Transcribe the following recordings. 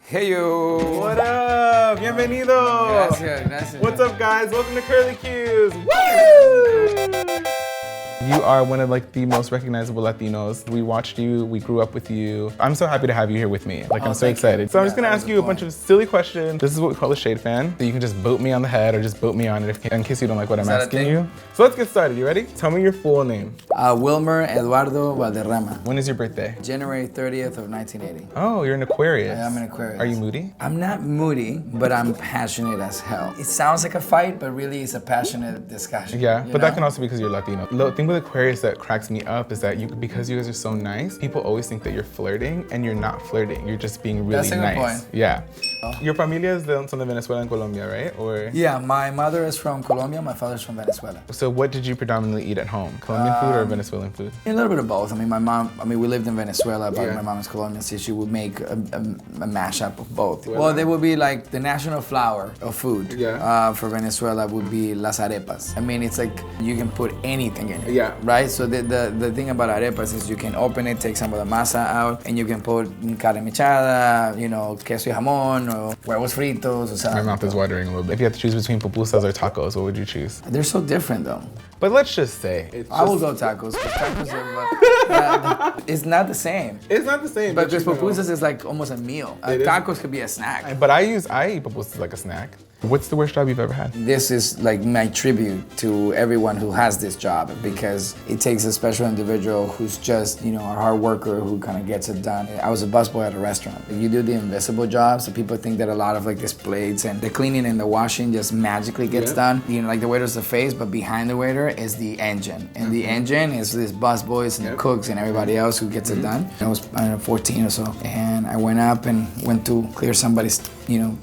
Hey yo! What up? Bienvenido! Gracias. What's up, guys? Welcome to Curly Cues. Woo! You are one of the most recognizable Latinos. We watched you, we grew up with you. I'm so happy to have you here with me. I'm so excited. So I'm just gonna ask you a bunch of silly questions. This is what we call a shade fan. So you can just boat me on the head or just boat me on it in case you don't like what I'm asking you. So let's get started. You ready? Tell me your full name. Wilmer Eduardo Valderrama. When is your birthday? January 30th of 1980. Oh, you're an Aquarius. I am an Aquarius. Are you moody? I'm not moody, but I'm passionate as hell. It sounds like a fight, but really it's a passionate discussion. Yeah, but that can also be because you're Latino. The thing with Aquarius that cracks me up is that because you guys are so nice, people always think that you're flirting, and you're not flirting. You're just being really nice. That's a good point. Yeah. Your familia is son de Venezuela and Colombia, right? Or yeah, my mother is from Colombia, my father's from Venezuela. So what did you predominantly eat at home? Colombian food or Venezuelan food? A little bit of both. I mean, we lived in Venezuela, but my mom is Colombian, so she would make a mashup of both. Well, they would be like the national flower of food for Venezuela would be las arepas. I mean, it's like you can put anything in it. Yeah. Right? So the thing about arepas is you can open it, take some of the masa out, and you can put carne mechada, queso y jamón, or huevos fritos, o sea. My mouth is watering a little bit. If you had to choose between pupusas or tacos, what would you choose? They're so different though. But let's just say. I will go tacos, because tacos are, it's not the same. It's not the same. But because pupusas is like almost a meal. Tacos could be a snack. But I eat pupusas like a snack. What's the worst job you've ever had? This is like my tribute to everyone who has this job, because it takes a special individual who's just, a hard worker who kind of gets it done. I was a busboy at a restaurant. You do the invisible jobs, so people think that a lot of this plates and the cleaning and the washing just magically gets done. Like the waiter's the face, but behind the waiter is the engine. And the engine is these busboys and the cooks and everybody else who gets it done. I was 14 or so, and I went up and went to clear somebody's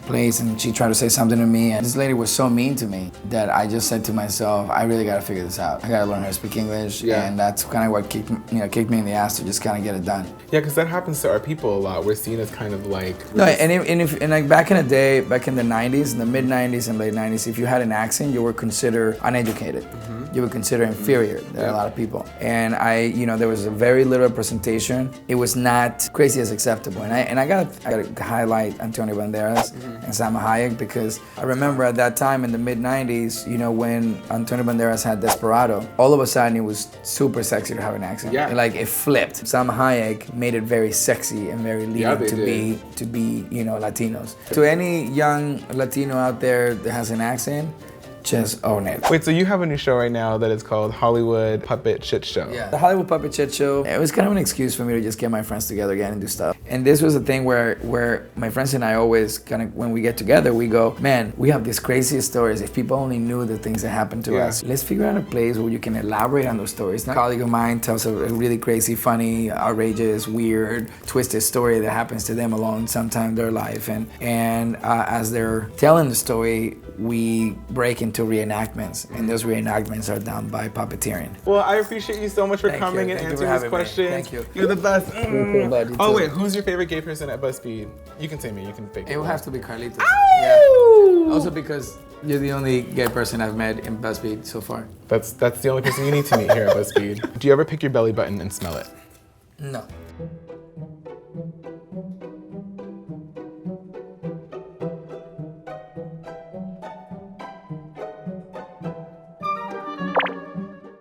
place, and she tried to say something to me, and this lady was so mean to me that I just said to myself, I really gotta figure this out. I gotta learn how to speak English, and that's kind of what kicked me in the ass to just kind of get it done. Yeah, because that happens to our people a lot. We're seen as kind of like... No, and like back in the day, back in the 90s, in the mid 90s and late 90s, if you had an accent, you were considered uneducated. You were considered inferior. There are a lot of people. And there was a very little representation. It was not crazy as acceptable. And I gotta highlight Antonio Banderas and Salma Hayek, because I remember at that time in the mid 90s, when Antonio Banderas had Desperado, all of a sudden it was super sexy to have an accent. Yeah. Like it flipped. Salma Hayek made it very sexy and very leading to be Latinos. To any young Latino out there that has an accent, just own it. Wait, so you have a new show right now that is called Hollywood Puppet Shit Show. Yeah. The Hollywood Puppet Shit Show, it was kind of an excuse for me to just get my friends together again and do stuff. And this was a thing where my friends and I always when we get together, we go, man, we have these craziest stories. If people only knew the things that happened to us. Let's figure out a place where you can elaborate on those stories. A colleague of mine tells a really crazy, funny, outrageous, weird, twisted story that happens to them alone sometime in their life. And as they're telling the story, we break into reenactments, and those reenactments are done by puppeteering. Well, I appreciate you so much for coming and answering these questions. Thank you. You're the best. Oh wait, who's your favorite gay person at BuzzFeed? You can say me, you can fake it. It would have to be Carlitos. Yeah. Also because you're the only gay person I've met in BuzzFeed so far. That's the only person you need to meet here at BuzzFeed. Do you ever pick your belly button and smell it? No.